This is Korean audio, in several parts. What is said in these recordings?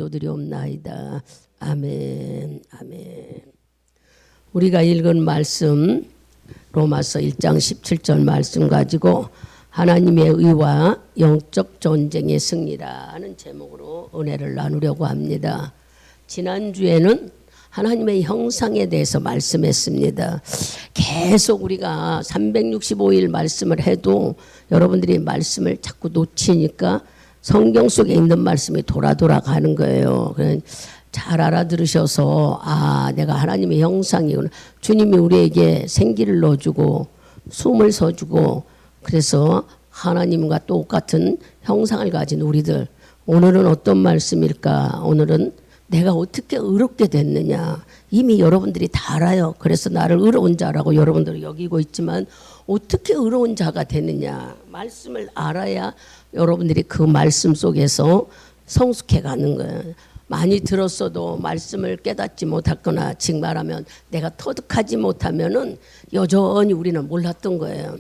기도드리옵나이다. 아멘. 아멘. 우리가 읽은 말씀 로마서 1장 17절 말씀 가지고 하나님의 의와 영적 전쟁의 승리라는 제목으로 은혜를 나누려고 합니다. 지난주에는 하나님의 형상에 대해서 말씀했습니다. 계속 우리가 365일 말씀을 해도 여러분들이 말씀을 자꾸 놓치니까 성경 속에 있는 말씀이 돌아가는 거예요. 잘 알아들으셔서 내가 하나님의 형상이구나. 주님이 우리에게 생기를 넣어주고 숨을 서주고 그래서 하나님과 똑같은 형상을 가진 우리들, 오늘은 어떤 말씀일까? 오늘은 내가 어떻게 의롭게 됐느냐. 이미 여러분들이 다 알아요. 그래서 나를 의로운 자라고 여러분들이 여기고 있지만 어떻게 의로운 자가 되느냐. 말씀을 알아야 여러분들이 그 말씀 속에서 성숙해 가는 거예요. 많이 들었어도 말씀을 깨닫지 못했거나 즉 말하면 내가 터득하지 못하면은 여전히 우리는 몰랐던 거예요.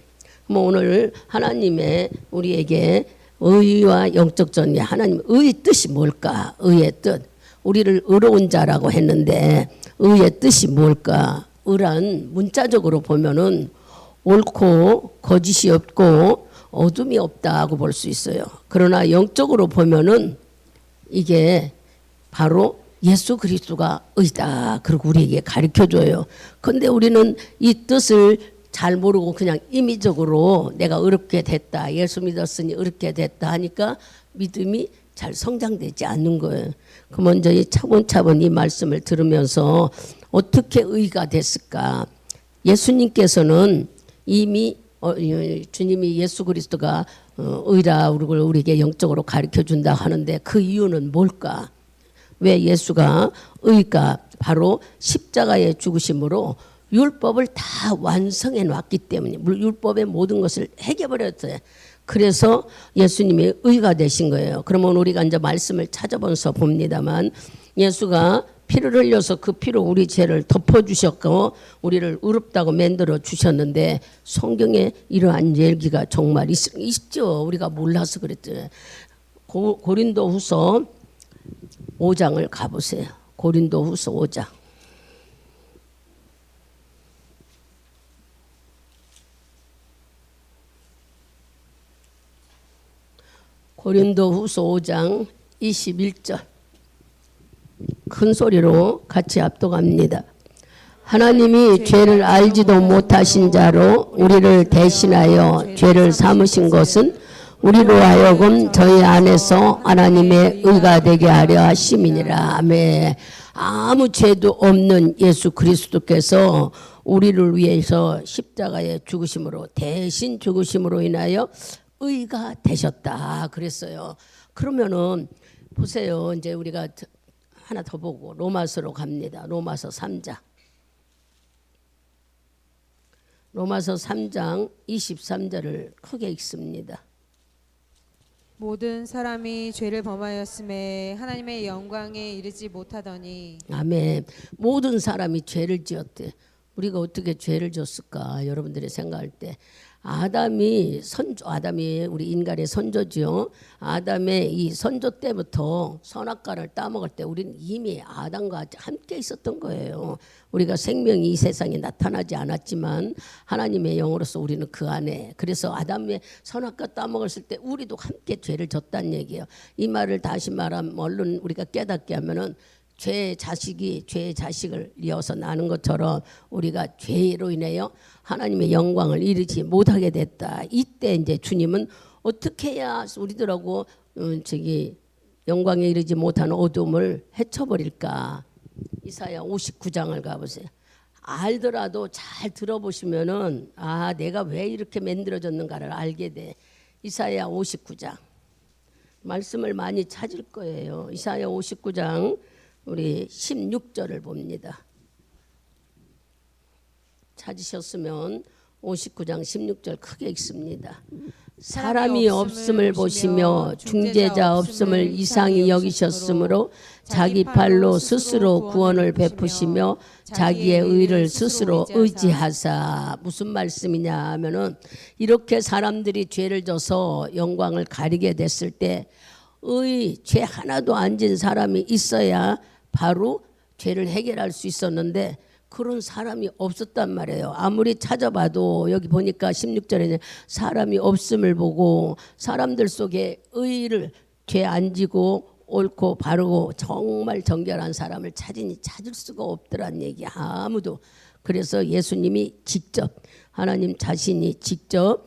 오늘 하나님의 우리에게 의와 영적 전쟁, 하나님 의의 뜻이 뭘까? 의의 뜻. 우리를 의로운 자라고 했는데 의의 뜻이 뭘까? 의란 문자적으로 보면은 옳고 거짓이 없고 어둠이 없다고 볼 수 있어요. 그러나 영적으로 보면은 이게 바로 예수 그리스도가 의다. 그리고 우리에게 가르쳐줘요. 그런데 우리는 이 뜻을 잘 모르고 그냥 임의적으로 내가 의롭게 됐다. 예수 믿었으니 의롭게 됐다 하니까 믿음이 잘 성장되지 않는 거예요. 그 먼저 이 차분차분 이 말씀을 들으면서 어떻게 의가 됐을까? 예수님께서는 이미 주님이 예수 그리스도가 의라 우리에게 영적으로 가르쳐준다 하는데 그 이유는 뭘까? 왜 예수가 의가? 바로 십자가의 죽으심으로 율법을 다 완성해 놨기 때문에 율법의 모든 것을 해결버렸어요. 그래서 예수님이 의가 되신 거예요. 그러면 우리가 이제 말씀을 찾아보면서 봅니다만 예수가 피를 흘려서 그 피로 우리 죄를 덮어주셨고 우리를 의롭다고 만들어 주셨는데 성경에 이러한 얘기가 정말 있죠. 우리가 몰라서 그랬죠. 고린도후서 5장을 가보세요. 고린도후서 5장. 고린도후서 5장 21절. 큰 소리로 같이 압독합니다. 하나님이 죄를 알지도 못하신 자로 우리를 대신하여 죄를 삼으신 것은 우리로 하여금 저희 안에서 하나님의 의가 되게 하려 하심이니라. 아멘. 아무 죄도 없는 예수 그리스도께서 우리를 위해서 십자가에 죽으심으로 대신 죽으심으로 인하여 의가 되셨다 그랬어요. 그러면은 보세요. 이제 우리가 하나 더 보고 로마서로 갑니다. 로마서 3장. 로마서 3장 23절을 크게 읽습니다. 모든 사람이 죄를 범하였음에 하나님의 영광에 이르지 못하더니. 아멘. 모든 사람이 죄를 지었대. 우리가 어떻게 죄를 졌을까? 여러분들이 생각할 때 아담이 우리 인간의 선조죠. 아담의 이 선조 때부터 선악과를 따먹을 때 우리는 이미 아담과 함께 있었던 거예요. 우리가 생명이 이 세상에 나타나지 않았지만 하나님의 영으로서 우리는 그 안에. 그래서 아담의 선악과 따먹었을 때 우리도 함께 죄를 졌다는 얘기예요. 이 말을 다시 말하면 얼른 우리가 깨닫게 하면은 죄의 자식을 이어서 나는 것처럼 우리가 죄로 인하여 하나님의 영광을 이루지 못하게 됐다. 이때 이제 주님은 어떻게 해야 우리들하고 영광에 이르지 못하는 어둠을 헤쳐버릴까? 이사야 59장을 가보세요. 알더라도 잘 들어보시면은 내가 왜 이렇게 만들어졌는가를 알게 돼. 이사야 59장. 말씀을 많이 찾을 거예요. 이사야 59장 우리 16절을 봅니다. 찾으셨으면 59장 16절 크게 읽습니다. 사람이 없음을 보시며 중재자 없음을 이상히 여기셨으므로 자기 팔로 스스로 구원을 베푸시며 자기의 의를 스스로 의지하사. 무슨 말씀이냐 하면은 이렇게 사람들이 죄를 져서 영광을 가리게 됐을 때 죄 하나도 안 진 사람이 있어야 바로 죄를 해결할 수 있었는데 그런 사람이 없었단 말이에요. 아무리 찾아봐도 여기 보니까 16절에 사람이 없음을 보고 사람들 속에 의를 죄 안 지고 옳고 바르고 정말 정결한 사람을 찾으니 찾을 수가 없더란 얘기. 아무도. 그래서 예수님이 직접 하나님 자신이 직접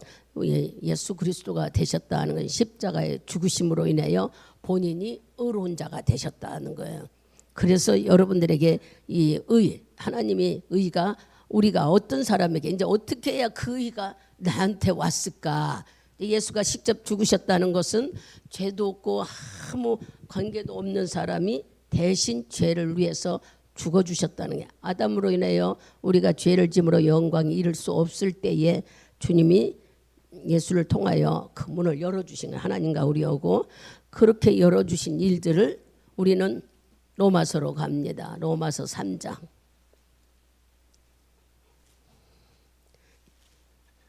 예수 그리스도가 되셨다는 건 십자가의 죽으심으로 인하여 본인이 의로운 자가 되셨다는 거예요. 그래서 여러분들에게 이 하나님의 의가 우리가 어떤 사람에게 이제 어떻게 해야 그 의가 나한테 왔을까? 예수가 직접 죽으셨다는 것은 죄도 없고 아무 관계도 없는 사람이 대신 죄를 위해서 죽어주셨다는 게, 아담으로 인하여 우리가 죄를 짐으로 영광이 이를 수 없을 때에 주님이 예수를 통하여 그 문을 열어주신 거예요. 하나님과 우리하고 그렇게 열어주신 일들을 우리는 로마서로 갑니다. 로마서 3장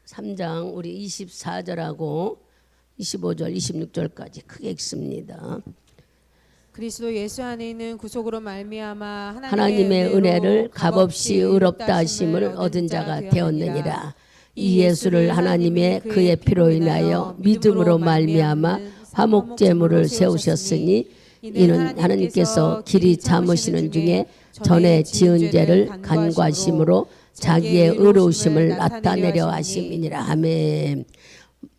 3장 우리 24절하고 25절 26절까지 크게 읽습니다. 그리스도 예수 안에 있는 구속으로 말미암아 하나님의 은혜를 값없이 의롭다 하심을 얻은 자가 되었느니라. 이 예수를 하나님의 그의 피로 인하여 믿음으로 말미암아 화목 제물을 세우셨으니 이는 하나님께서 길이 참으시는 중에 전에 지은 죄를 간과하심으로 자기의 의로우심을 나타내려 하심이니라. 아멘.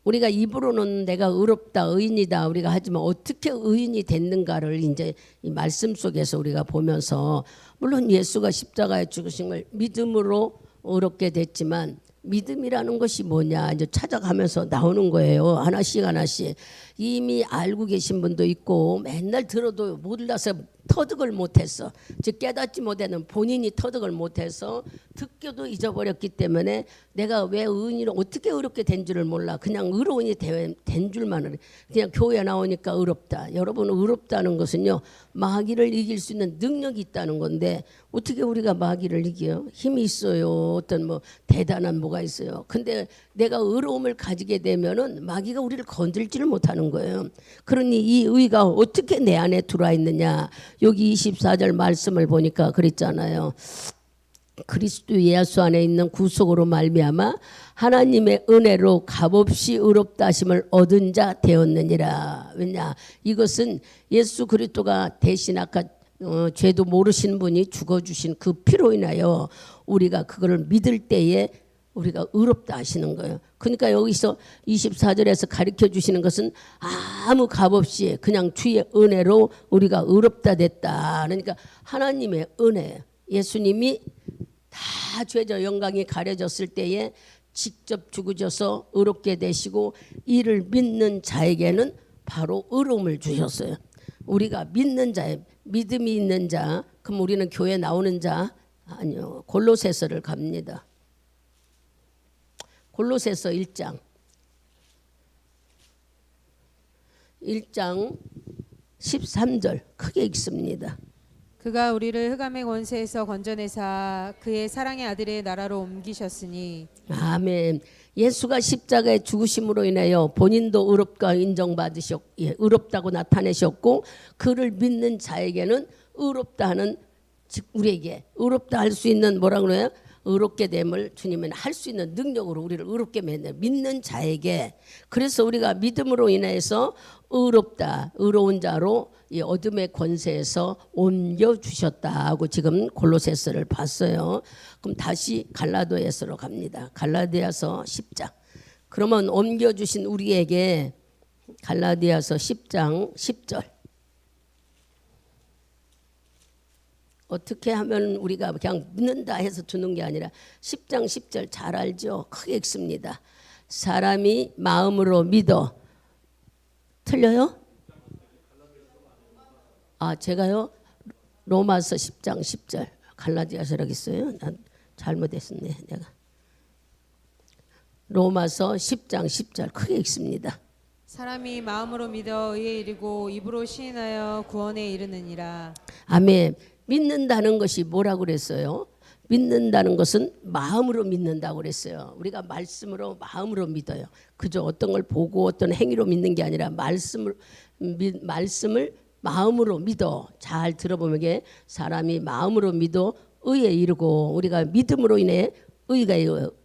우리가 입으로는 내가 의롭다 의인이다 우리가 하지만 어떻게 의인이 됐는가를 이제 이 말씀 속에서 우리가 보면서, 물론 예수가 십자가에 죽으신 걸 믿음으로 의롭게 됐지만 믿음이라는 것이 뭐냐 이제 찾아가면서 나오는 거예요. 하나씩 하나씩. 이미 알고 계신 분도 있고 맨날 들어도 몰라서 터득을 못했어. 즉 깨닫지 못하는 본인이 터득을 못해서 듣기도 잊어버렸기 때문에 내가 왜 의인으로 어떻게 의롭게 된 줄을 몰라. 그냥 의로운이 된 줄만 을 그냥 교회 나오니까 의롭다. 여러분 의롭다는 것은요 마귀를 이길 수 있는 능력이 있다는 건데 어떻게 우리가 마귀를 이겨요? 힘이 있어요. 어떤 뭐 대단한 뭐가 있어요. 근데 내가 의로움을 가지게 되면은 마귀가 우리를 건들지를 못하는 거예요. 그러니 이 의가 어떻게 내 안에 들어와 있느냐. 여기 24절 말씀을 보니까 그랬잖아요. 그리스도 예수 안에 있는 구속으로 말미암아 하나님의 은혜로 값없이 의롭다 하심을 얻은 자 되었느니라. 왜냐 이것은 예수 그리스도가 대신 아까 죄도 모르신 분이 죽어주신 그 피로 인하여 우리가 그거를 믿을 때에 우리가 의롭다 하시는 거예요. 그러니까 여기서 24절에서 가르쳐 주시는 것은 아무 값없이 그냥 주의 은혜로 우리가 의롭다 됐다. 그러니까 하나님의 은혜, 예수님이 다 죄저 영광이 가려졌을 때에 직접 죽으셔서 의롭게 되시고 이를 믿는 자에게는 바로 의로움을 주셨어요. 우리가 믿는 자에 믿음이 있는 자, 그럼 우리는 교회 나오는 자 아니요. 골로새서를 갑니다. 골로새서 1장 13절 크게 읽습니다. 그가 우리를 흑암의 권세에서 건져내사 그의 사랑의 아들의 나라로 옮기셨으니. 아멘. 예수가 십자가에 죽으심으로 인하여 본인도 의롭다 인정받으셨고 의롭다고 나타내셨고 그를 믿는 자에게는 의롭다 하는, 즉 우리에게 의롭다 할 수 있는 뭐라고 그래요? 의롭게 됨을 주님은 할 수 있는 능력으로 우리를 의롭게 만드는 믿는 자에게. 그래서 우리가 믿음으로 인해서 의롭다 의로운 자로 이 어둠의 권세에서 옮겨주셨다고 지금 골로새서를 봤어요. 그럼 다시 갈라디아서로 갑니다. 갈라디아서 10장. 그러면 옮겨주신 우리에게 갈라디아서 10장 10절. 어떻게 하면 우리가 그냥 믿는다 해서 주는 게 아니라 10장 10절 잘 알죠? 크게 읽습니다. 사람이 마음으로 믿어. 틀려요? 제가요? 로마서 10장 10절 갈라디아서라고 있어요. 난 잘못했었네 내가. 로마서 10장 10절 크게 읽습니다. 사람이 마음으로 믿어 의에 이르고 입으로 시인하여 구원에 이르느니라. 아멘. 믿는다는 것이 뭐라고 그랬어요? 믿는다는 것은 마음으로 믿는다고 그랬어요. 우리가 말씀으로 마음으로 믿어요. 그저 어떤 걸 보고 어떤 행위로 믿는 게 아니라 말씀을 마음으로 믿어. 잘 들어보면 이게 사람이 마음으로 믿어 의에 이르고 우리가 믿음으로 인해 의가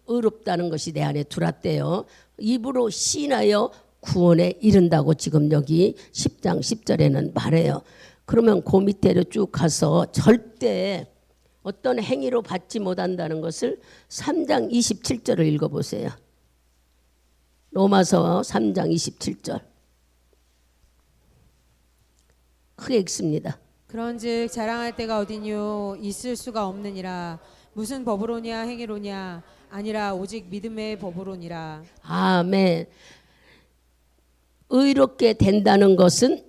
의롭다는 것이 내 안에 들어왔대요. 입으로 시인하여 구원에 이른다고 지금 여기 10장 10절에는 말해요. 그러면 그 밑에로 쭉 가서 절대 어떤 행위로 받지 못한다는 것을 3장 27절을 읽어보세요. 로마서 3장 27절. 크게 읽습니다. 그런즉 자랑할 때가 어디뇨 있을 수가 없느니라. 무슨 법으로냐 행위로냐 아니라 오직 믿음의 법으로니라. 아멘. 의롭게 된다는 것은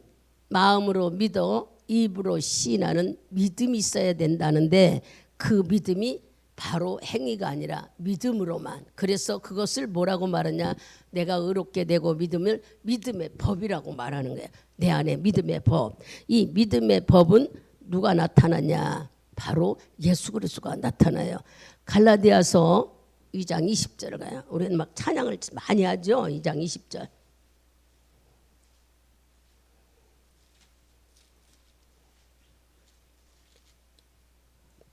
마음으로 믿어 입으로 시인하는 믿음이 있어야 된다는데 그 믿음이 바로 행위가 아니라 믿음으로만. 그래서 그것을 뭐라고 말하냐? 내가 의롭게 되고 믿음을 믿음의 법이라고 말하는 거예요. 내 안에 믿음의 법. 이 믿음의 법은 누가 나타나냐? 바로 예수 그리스도가 나타나요. 갈라디아서 2장 20절을 가요. 우리는 막 찬양을 많이 하죠. 2장 20절.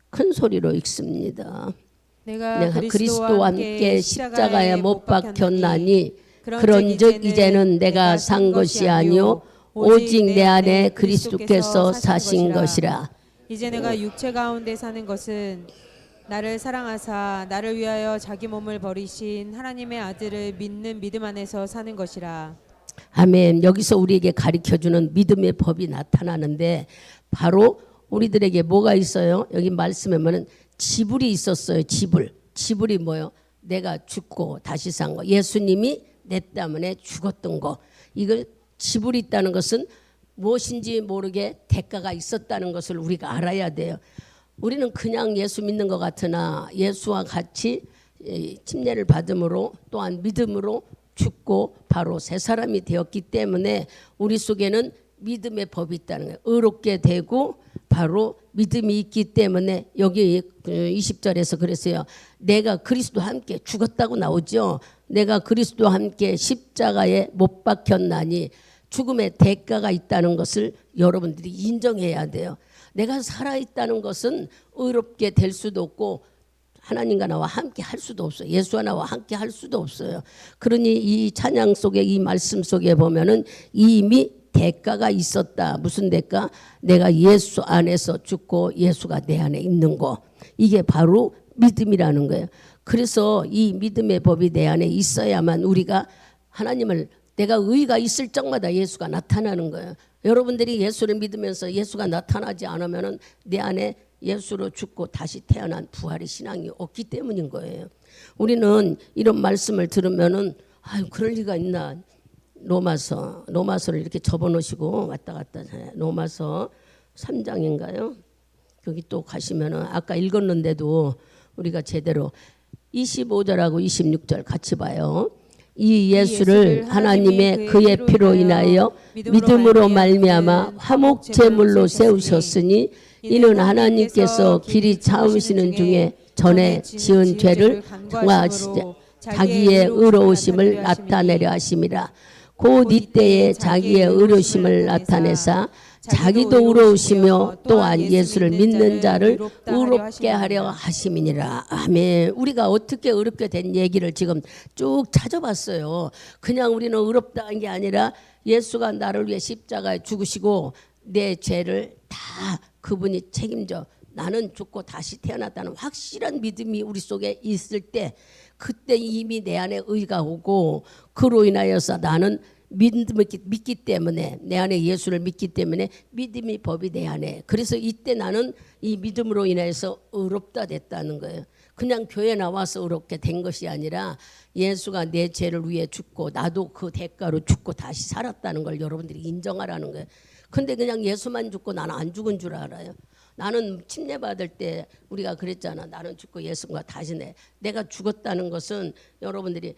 큰 소리로 읽습니다. 내가 그리스도와 함께 십자가에 못 박혔나니 그런즉 이제는 내가 산 것이 아니요 오직 내 안에 그리스도께서 사신 것이라. 이제 내가 육체 가운데 사는 것은 나를 사랑하사 나를 위하여 자기 몸을 버리신 하나님의 아들을 믿는 믿음 안에서 사는 것이라. 아멘. 여기서 우리에게 가르쳐주는 믿음의 법이 나타나는데 바로 우리들에게 뭐가 있어요? 여기 말씀에 보면 지불이 있었어요. 지불이 뭐요? 내가 죽고 다시 산 거. 예수님이 내 때문에 죽었던 거. 이걸 지불이 있다는 것은 무엇인지 모르게 대가가 있었다는 것을 우리가 알아야 돼요. 우리는 그냥 예수 믿는 것 같으나 예수와 같이 침례를 받음으로 또한 믿음으로 죽고 바로 새 사람이 되었기 때문에 우리 속에는 믿음의 법이 있다는 거예요. 의롭게 되고 바로 믿음이 있기 때문에 여기 20절에서 그랬어요. 내가 그리스도와 함께 죽었다고 나오죠. 내가 그리스도와 함께 십자가에 못 박혔나니 죽음의 대가가 있다는 것을 여러분들이 인정해야 돼요. 내가 살아있다는 것은 의롭게 될 수도 없고 하나님과 나와 함께 할 수도 없어요. 예수와 나와 함께 할 수도 없어요. 그러니 이 찬양 속에 이 말씀 속에 보면은 이미 대가가 있었다. 무슨 대가? 내가 예수 안에서 죽고 예수가 내 안에 있는 거. 이게 바로 믿음이라는 거예요. 그래서 이 믿음의 법이 내 안에 있어야만 우리가 하나님을 내가 의가 있을 적마다 예수가 나타나는 거예요. 여러분들이 예수를 믿으면서 예수가 나타나지 않으면은 내 안에 예수로 죽고 다시 태어난 부활의 신앙이 없기 때문인 거예요. 우리는 이런 말씀을 들으면은 아유 그럴 리가 있나? 로마서를 이렇게 접어놓으시고 왔다 갔다 해요. 로마서 3장인가요? 여기 또 가시면은 아까 읽었는데도 우리가 제대로 25절하고 26절 같이 봐요. 이 예수를 하나님의 그의 피로 인하여 믿음으로 말미암아 화목 제물로 세우셨으니 이는 하나님께서 길이 참으시는 중에 전에 지은 죄를 통하시되 자기의 의로우심을 나타내려 하심이라. 곧 이때에 자기의 의로우심을 나타내사 자기도 의로우시며 또한 예수를 믿는 자를 의롭게 하려 하심이니라. 아멘. 우리가 어떻게 의롭게 된 얘기를 지금 쭉 찾아봤어요. 그냥 우리는 의롭다는 게 아니라 예수가 나를 위해 십자가에 죽으시고 내 죄를 다 그분이 책임져 나는 죽고 다시 태어났다는 확실한 믿음이 우리 속에 있을 때 그때 이미 내 안에 의가 오고 그로 인하여서 나는 믿기 때문에 내 안에 예수를 믿기 때문에 믿음이 법이 내 안에. 그래서 이때 나는 이 믿음으로 인해서 의롭다 됐다는 거예요. 그냥 교회 나와서 의롭게 된 것이 아니라 예수가 내 죄를 위해 죽고 나도 그 대가로 죽고 다시 살았다는 걸 여러분들이 인정하라는 거예요. 근데 그냥 예수만 죽고 나는 안 죽은 줄 알아요. 나는 침례받을 때 우리가 그랬잖아. 나는 죽고 예수가 다시 내가 죽었다는 것은 여러분들이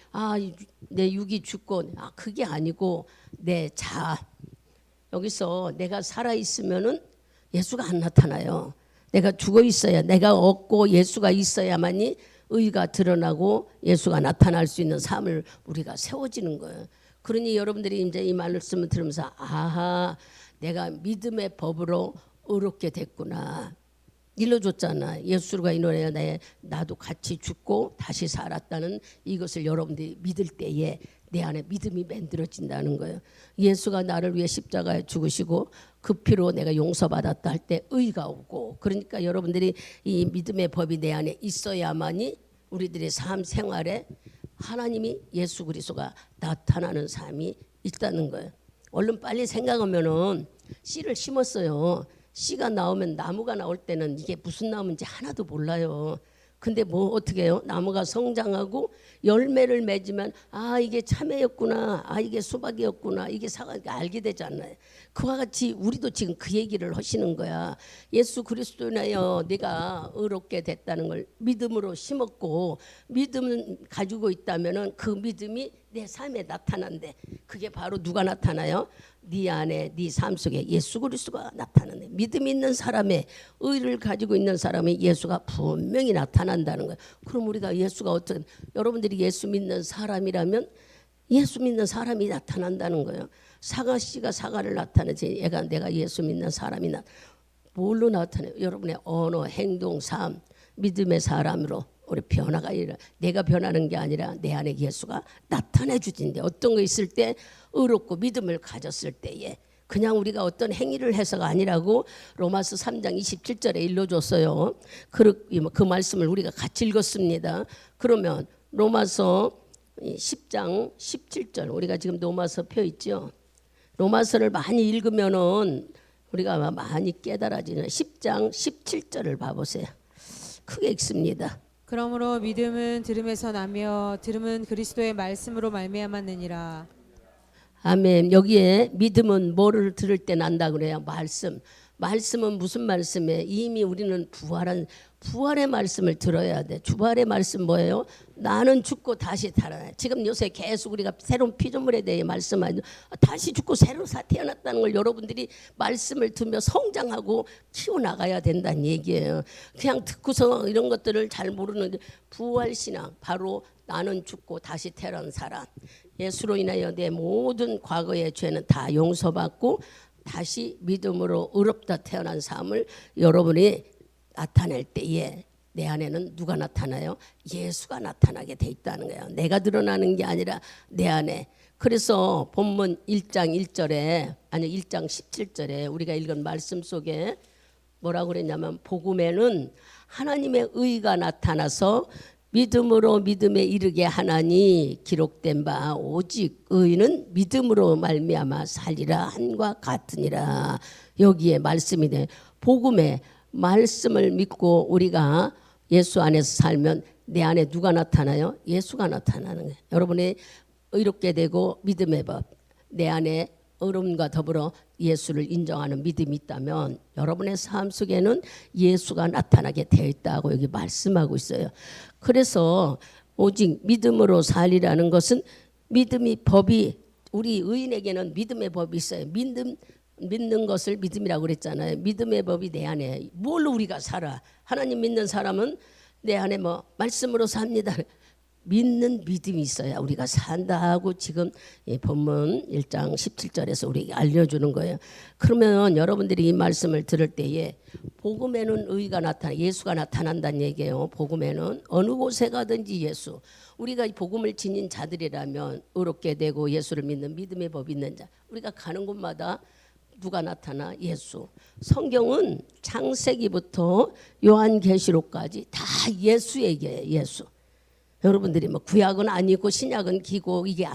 내 육이 죽고 그게 아니고 내 자아. 여기서 내가 살아있으면은 예수가 안 나타나요. 내가 죽어 있어야, 내가 없고 예수가 있어야만이 의가 드러나고 예수가 나타날 수 있는 삶을 우리가 세워지는 거예요. 그러니 여러분들이 이제 이 말씀을 들으면서 아하, 내가 믿음의 법으로 의롭게 됐구나. 일러줬잖아. 예수가 인원에 나도 같이 죽고 다시 살았다는 이것을 여러분들이 믿을 때에 내 안에 믿음이 만들어진다는 거예요. 예수가 나를 위해 십자가에 죽으시고 그 피로 내가 용서받았다 할 때 의가 오고, 그러니까 여러분들이 이 믿음의 법이 내 안에 있어야만이 우리들의 삶 생활에 하나님이 예수 그리스도가 나타나는 삶이 있다는 거예요. 얼른 빨리 생각하면은 씨를 심었어요. 씨가 나오면 나무가 나올 때는 이게 무슨 나무인지 하나도 몰라요. 근데 뭐 어떻게 해요? 나무가 성장하고 열매를 맺으면 아 이게 참외였구나, 아 이게 수박이었구나, 이게 사과가 알게 되잖아요. 그와 같이 우리도 지금 그 얘기를 하시는 거야. 예수 그리스도나여 내가 의롭게 됐다는 걸 믿음으로 심었고, 믿음을 가지고 있다면은 그 믿음이 내 삶에 나타난대. 그게 바로 누가 나타나요? 네 안에 네 삶 속에 예수 그리스도가 나타나네. 믿음 있는 사람의 의를 가지고 있는 사람의 예수가 분명히 나타난다는 거예요. 그럼 우리가 예수가 어떤, 여러분들이 예수 믿는 사람이라면 예수 믿는 사람이 나타난다는 거예요. 사과씨가 사과를 나타내지, 얘가 내가 예수 믿는 사람이 뭘로 나타내요? 여러분의 언어, 행동, 삶, 믿음의 사람으로 우리 변화가 일어나. 내가 변하는 게 아니라 내 안에 예수가 나타내 주진데, 어떤 거 있을 때 의롭고 믿음을 가졌을 때에 그냥 우리가 어떤 행위를 해서가 아니라고 로마서 3장 27절에 일러줬어요. 그 말씀을 우리가 같이 읽었습니다. 그러면 로마서 10장 17절, 우리가 지금 로마서 펴 있죠. 로마서를 많이 읽으면은 우리가 많이 깨달아지는 10장 17절을 봐보세요. 크게 읽습니다. 그러므로 믿음은 들음에서 나며 들음은 그리스도의 말씀으로 말미암았느니라. 아멘. 여기에 믿음은 뭐를 들을 때 난다 그래요? 말씀. 말씀은 무슨 말씀이에요? 이미 우리는 부활의 말씀을 들어야 돼. 부활의 말씀 뭐예요? 나는 죽고 다시 살아나. 지금 요새 계속 우리가 새로운 피조물에 대해 말씀하죠. 다시 죽고 새로 태어났다는 걸 여러분들이 말씀을 들으며 성장하고 키워나가야 된다는 얘기예요. 그냥 듣고서 이런 것들을 잘 모르는데, 부활신앙, 바로 나는 죽고 다시 태어난 사람. 예수로 인하여 내 모든 과거의 죄는 다 용서받고 다시 믿음으로 의롭다 태어난 삶을 여러분이 나타낼 때에 내 안에는 누가 나타나요? 예수가 나타나게 돼 있다는 거예요. 내가 드러나는 게 아니라 내 안에. 그래서 본문 1장 1절에, 아니 1장 17절에 우리가 읽은 말씀 속에 뭐라고 그랬냐면, 복음에는 하나님의 의가 나타나서 믿음으로 믿음에 이르게 하나니 기록된 바 오직 의는 믿음으로 말미암아 살리라 한과 같으니라. 여기에 말씀이 돼. 복음의 말씀을 믿고 우리가 예수 안에서 살면 내 안에 누가 나타나요? 예수가 나타나는 거예요. 여러분이 의롭게 되고 믿음의 법, 내 안에 의로움과 더불어 예수를 인정하는 믿음이 있다면 여러분의 삶 속에는 예수가 나타나게 되어 있다고 여기 말씀하고 있어요. 그래서 오직 믿음으로 살리라는 것은, 믿음이 법이, 우리 의인에게는 믿음의 법이 있어요. 믿는 것을 믿음이라고 그랬잖아요. 믿음의 법이 내 안에. 뭘로 우리가 살아? 하나님 믿는 사람은 내 안에 뭐 말씀으로 삽니다. 믿는 믿음이 있어야 우리가 산다 하고 지금 본문 1장 17절에서 우리에게 알려주는 거예요. 그러면 여러분들이 이 말씀을 들을 때에 복음에는 의가 나타나, 예수가 나타난다는 얘기예요. 복음에는 어느 곳에 가든지 예수. 우리가 이 복음을 지닌 자들이라면 의롭게 되고 예수를 믿는 믿음의 법이 있는 자, 우리가 가는 곳마다 누가 나타나? 예수. 성경은 창세기부터 요한계시록까지 다 예수 얘기예요. 예수. 여러분들이 뭐 구약은 아니고 신약은 기고, 이게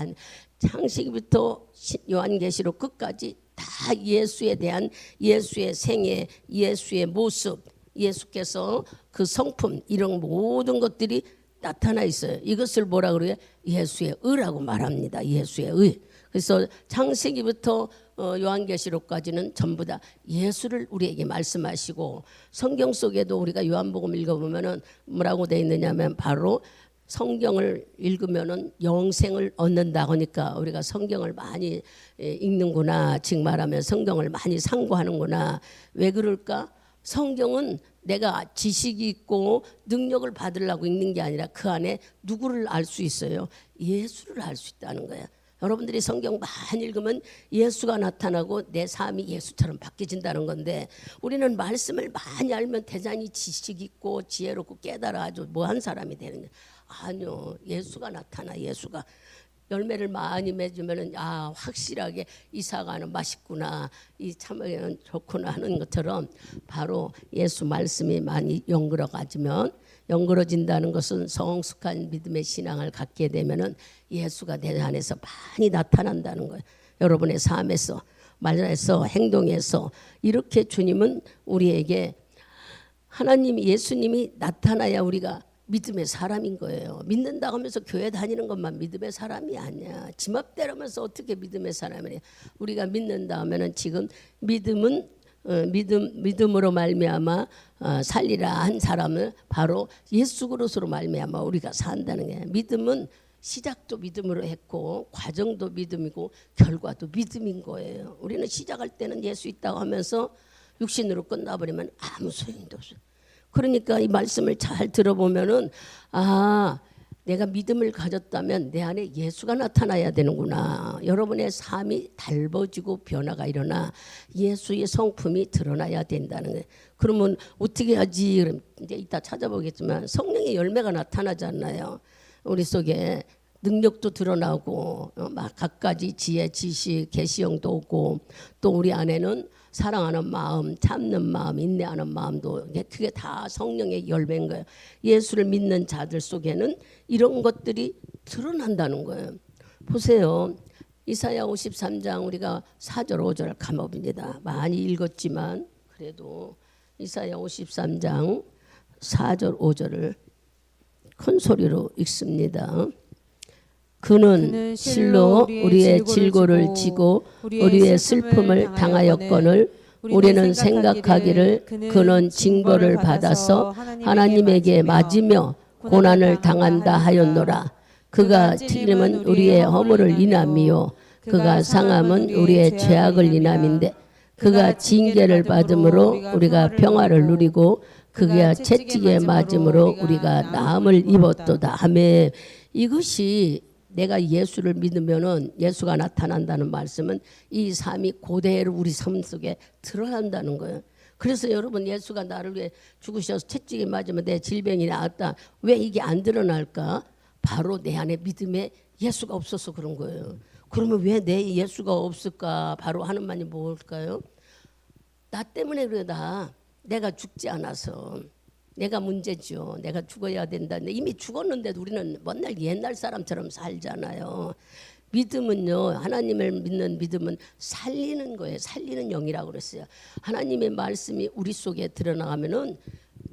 창세기부터 요한계시록 끝까지 다 예수에 대한, 예수의 생애, 예수의 모습, 예수께서 그 성품, 이런 모든 것들이 나타나 있어요. 이것을 뭐라 그래요? 예수의 의라고 말합니다. 예수의 의. 그래서 창세기부터 요한계시록까지는 전부 다 예수를 우리에게 말씀하시고, 성경 속에도 우리가 요한복음 읽어보면은 뭐라고 되어 있느냐면, 바로 성경을 읽으면은 영생을 얻는다 하니까 우리가 성경을 많이 읽는구나, 즉 말하면 성경을 많이 상고하는구나. 왜 그럴까? 성경은 내가 지식이 있고 능력을 받으려고 읽는 게 아니라 그 안에 누구를 알 수 있어요? 예수를 알 수 있다는 거예요. 여러분들이 성경 많이 읽으면 예수가 나타나고 내 삶이 예수처럼 바뀌어진다는 건데, 우리는 말씀을 많이 알면 대단히 지식 있고 지혜롭고 깨달아 아주 뭐한 사람이 되는데, 아니요, 예수가 나타나. 예수가 열매를 많이 맺으면은 확실하게 이 사과는 맛있구나, 이 참외는 좋구나 하는 것처럼 바로 예수 말씀이 많이 연그러진다는 것은 성숙한 믿음의 신앙을 갖게 되면은 예수가 내 안에서 많이 나타난다는 거예요. 여러분의 삶에서, 말에서, 행동에서 이렇게 주님은 우리에게 하나님이, 예수님이 나타나야 우리가 믿음의 사람인 거예요. 믿는다고 하면서 교회 다니는 것만 믿음의 사람이 아니야. 지맘대로면서 어떻게 믿음의 사람이냐. 우리가 믿는다 하면은 지금 믿음으로 말미암아 살리라 한 사람을 바로 예수 그리스도로 말미암아 우리가 산다는 거예요. 믿음은 시작도 믿음으로 했고 과정도 믿음이고 결과도 믿음인 거예요. 우리는 시작할 때는 예수 있다고 하면서 육신으로 끝나버리면 아무 소용도 없어요. 그러니까 이 말씀을 잘 들어보면은 내가 믿음을 가졌다면 내 안에 예수가 나타나야 되는구나. 여러분의 삶이 달라지고 변화가 일어나 예수의 성품이 드러나야 된다는 거예요. 그러면 어떻게 하지? 그럼 이제 이따 찾아보겠지만 성령의 열매가 나타나잖아요. 우리 속에 능력도 드러나고 막 갖가지 지혜, 지식, 계시형도 오고, 또 우리 안에는 사랑하는 마음, 참는 마음, 인내하는 마음도, 그게 다 성령의 열매인 거예요. 예수를 믿는 자들 속에는 이런 것들이 드러난다는 거예요. 보세요. 이사야 53장 우리가 4절 5절 감아봅니다. 많이 읽었지만 그래도 이사야 53장 4절 5절을 큰 소리로 읽습니다. 그는 실로 우리의 질고를 지고 우리의 슬픔을 당하였거늘 우리는 생각하기를 그는 징벌을 받아서 하나님에게 맞으며 고난을 당한다 하였노라. 그가 찔림은 우리의 허물을 인함이요 그가 상함은 우리의 죄악을 인함인데 그가 징계를 받음으로 우리가 평화를 누리고 그가 채찍에 맞음으로 우리가 나음을 입었도다 하매, 이것이 내가 예수를 믿으면은 예수가 나타난다는 말씀은 이 삶이 그대로 우리 삶 속에 드러난다는 거예요. 그래서 여러분, 예수가 나를 위해 죽으셔서 채찍에 맞으면 내 질병이 나았다. 왜 이게 안 드러날까? 바로 내 안에 믿음에 예수가 없어서 그런 거예요. 그러면 왜 내 예수가 없을까? 바로 하는 말이 뭘까요? 나 때문에 그러다. 내가 죽지 않아서. 내가 문제죠. 내가 죽어야 된다는데 이미 죽었는데도 우리는 맨날 옛날 사람처럼 살잖아요. 믿음은요, 하나님을 믿는 믿음은 살리는 거예요. 살리는 영이라고 그랬어요. 하나님의 말씀이 우리 속에 드러나가면은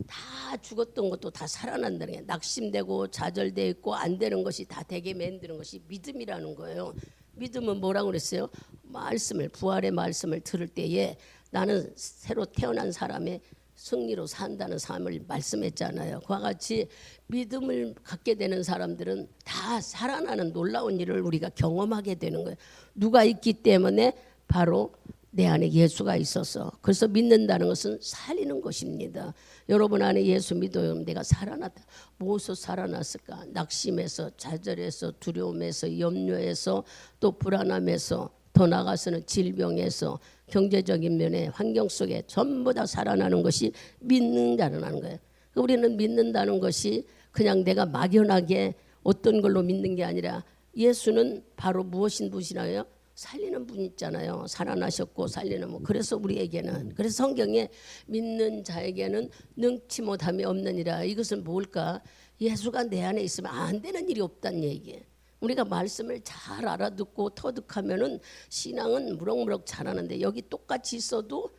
다 죽었던 것도 다 살아난다는 게, 낙심되고 좌절되어 있고 안 되는 것이 다 되게 만드는 것이 믿음이라는 거예요. 믿음은 뭐라고 그랬어요? 말씀을, 부활의 말씀을 들을 때에 나는 새로 태어난 사람의 승리로 산다는 삶을 말씀했잖아요. 그와 같이 믿음을 갖게 되는 사람들은 다 살아나는 놀라운 일을 우리가 경험하게 되는 거예요. 누가 있기 때문에? 바로 내 안에 예수가 있어서. 그래서 믿는다는 것은 살리는 것입니다. 여러분 안에 예수 믿어요. 내가 살아났다. 무엇으로 살아났을까? 낙심에서, 좌절에서, 두려움에서, 염려에서, 또 불안함에서, 더 나아가서는 질병에서, 경제적인 면에, 환경 속에 전부 다 살아나는 것이 믿는 자라는 거예요. 우리는 믿는다는 것이 그냥 내가 막연하게 어떤 걸로 믿는 게 아니라, 예수는 바로 무엇인 분이시나요? 살리는 분 있잖아요. 살아나셨고 살리는 분. 그래서 우리에게는, 그래서 성경에 믿는 자에게는 능치 못함이 없느니라. 이것은 뭘까? 예수가 내 안에 있으면 안 되는 일이 없다는 얘기예요. 우리가 말씀을 잘 알아듣고 터득하면은 신앙은 무럭무럭 자라는데, 여기 똑같이 있어도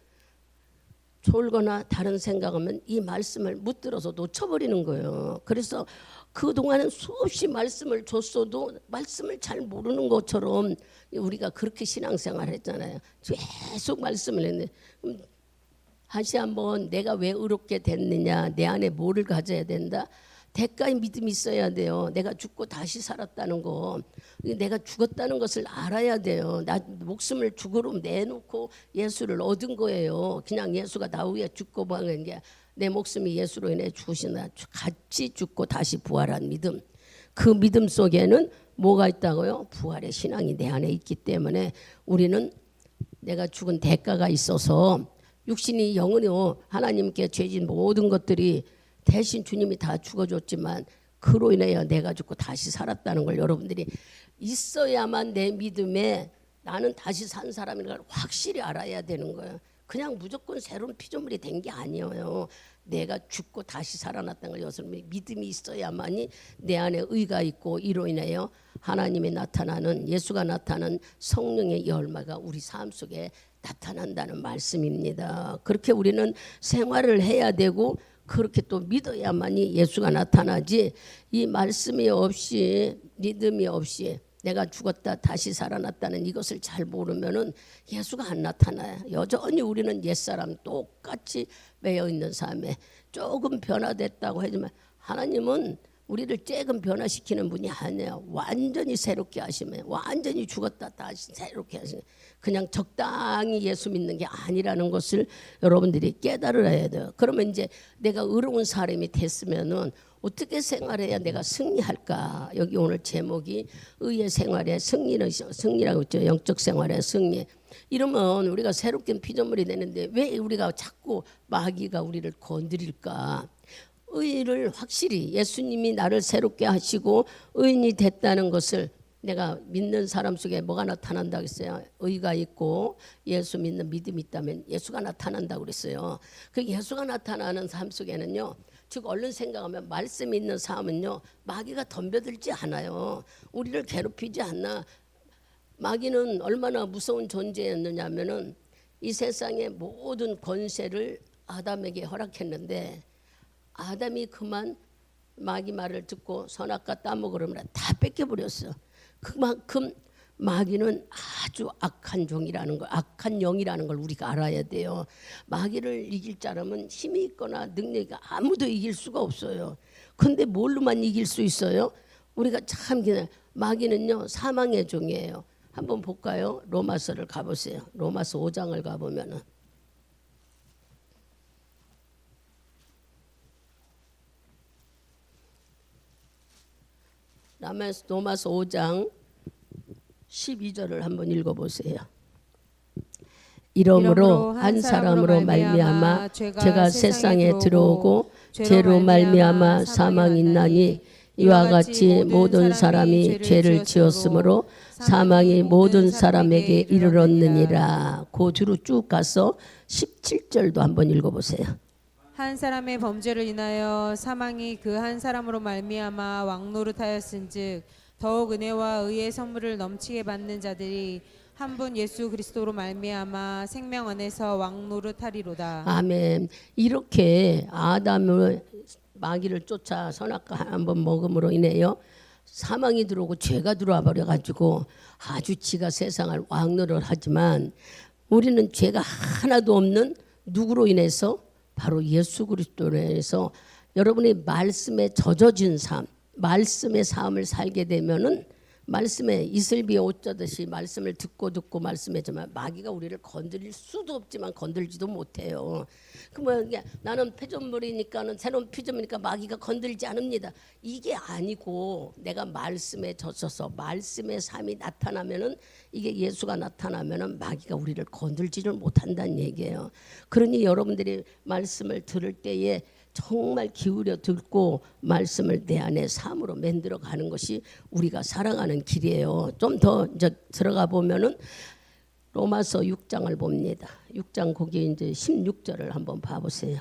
졸거나 다른 생각하면 이 말씀을 못 들어서 놓쳐버리는 거예요. 그래서 그동안은 수없이 말씀을 줬어도 말씀을 잘 모르는 것처럼 우리가 그렇게 신앙생활을 했잖아요. 계속 말씀을 했는데, 다시 한번 내가 왜 의롭게 됐느냐, 내 안에 뭐를 가져야 된다, 대가의 믿음이 있어야 돼요. 내가 죽고 다시 살았다는 거, 내가 죽었다는 것을 알아야 돼요. 나 목숨을 죽으러 내놓고 예수를 얻은 거예요. 그냥 예수가 나 위에 죽고 방한 게 내 목숨이 예수로 인해 죽으시나 같이 죽고 다시 부활한 믿음. 그 믿음 속에는 뭐가 있다고요? 부활의 신앙이 내 안에 있기 때문에 우리는 내가 죽은 대가가 있어서 육신이 영원히 하나님께 죄진 모든 것들이 대신 주님이 다 죽어줬지만 그로 인하여 내가 죽고 다시 살았다는 걸 여러분들이 있어야만 내 믿음에 나는 다시 산 사람인 걸 확실히 알아야 되는 거예요. 그냥 무조건 새로운 피조물이 된 게 아니에요. 내가 죽고 다시 살아났다는 걸 여러분이 믿음이 있어야만이 내 안에 의가 있고 이로 인하여 하나님이 나타나는 예수가 나타나는 성령의 열매가 우리 삶 속에 나타난다는 말씀입니다. 그렇게 우리는 생활을 해야 되고 그렇게 또 믿어야만이 예수가 나타나지 이 말씀이 없이 믿음이 없이 내가 죽었다 다시 살아났다는 이것을 잘 모르면은 예수가 안 나타나요. 여전히 우리는 옛사람 똑같이 매여 있는 삶에 조금 변화됐다고 하지만 하나님은 우리를 조금 변화시키는 분이 아니에요. 완전히 새롭게 하시면 완전히 죽었다 다시 새롭게 하시면 그냥 적당히 예수 믿는 게 아니라는 것을 여러분들이 깨달아야 돼요. 그러면 이제 내가 의로운 사람이 됐으면은 어떻게 생활해야 내가 승리할까? 여기 오늘 제목이 의의 생활의 승리라고 있죠. 영적 생활의 승리. 이러면 우리가 새롭게 피조물이 되는데 왜 우리가 자꾸 마귀가 우리를 건드릴까? 의를 확실히 예수님이 나를 새롭게 하시고 의인이 됐다는 것을 내가 믿는 사람 속에 뭐가 나타난다고 했어요? 의가 있고 예수 믿는 믿음이 있다면 예수가 나타난다고 그랬어요. 그 예수가 나타나는 삶 속에는요. 즉 얼른 생각하면 말씀 있는 삶은요. 마귀가 덤벼들지 않아요. 우리를 괴롭히지 않나. 마귀는 얼마나 무서운 존재였느냐면은 이 세상의 모든 권세를 아담에게 허락했는데 아담이 그만 마귀 말을 듣고 선악과 따먹으려면 다 뺏겨버렸어. 그만큼 마귀는 아주 악한 종이라는 걸, 악한 영이라는 걸 우리가 알아야 돼요. 마귀를 이길 자라면 힘이 있거나 능력이 아무도 이길 수가 없어요. 근데 뭘로만 이길 수 있어요? 우리가 참 마귀는요 사망의 종이에요. 한번 볼까요? 로마서를 가보세요. 로마서 5장을 가보면은 로마서 5장 12절을 한번 읽어보세요. 이러므로 한 사람으로 말미암아 죄가 세상에 들어오고 죄로 말미암아 사망이 있나니 이와 같이 모든 사람이 죄를 지었으므로 사망이 모든 사람에게 이르렀느니라. 그 주로 쭉 가서 17절도 한번 읽어보세요. 한 사람의 범죄를 인하여 사망이 그 한 사람으로 말미암아 왕노릇하였은즉 더욱 은혜와 의의 선물을 넘치게 받는 자들이 한 분 예수 그리스도로 말미암아 생명 안에서 왕노릇하리로다. 아멘. 이렇게 아담을 마귀를 쫓아 선악과 한번 먹음으로 인해요 사망이 들어오고 죄가 들어와 버려 가지고 아주 지가 세상을 왕노릇하지만 우리는 죄가 하나도 없는 누구로 인해서 바로 예수 그리스도로 인해서 여러분이 말씀에 젖어진 삶, 말씀의 삶을 살게 되면은 말씀에 이슬비에 옷 젖듯이 말씀을 듣고 말씀에 젖으면 마귀가 우리를 건드릴 수도 없지만 건들지도 못해요. 그러면 나는 피조물이니까는 새로운 피조물이니까 마귀가 건들지 않습니다. 이게 아니고 내가 말씀에 젖어서 말씀의 삶이 나타나면은 이게 예수가 나타나면은 마귀가 우리를 건들지를 못한다는 얘기예요. 그러니 여러분들이 말씀을 들을 때에 정말 기울여 듣고 말씀을 내 안에 삶으로 만들어 가는 것이 우리가 살아가는 길이에요. 좀 더 이제 들어가 보면은 로마서 6장을 봅니다. 6장 거기 이제 16절을 한번 봐보세요.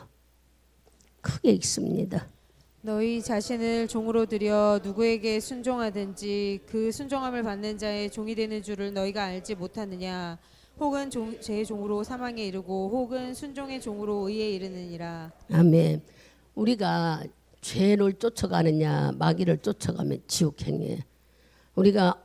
크게 읽습니다. 너희 자신을 종으로 들여 누구에게 순종하든지 그 순종함을 받는 자의 종이 되는 줄을 너희가 알지 못하느냐. 혹은 제 종으로 사망에 이르고 혹은 순종의 종으로 의에 이르느니라. 아멘. 우리가 죄를 쫓아가느냐 마귀를 쫓아가면 지옥행이에요. 우리가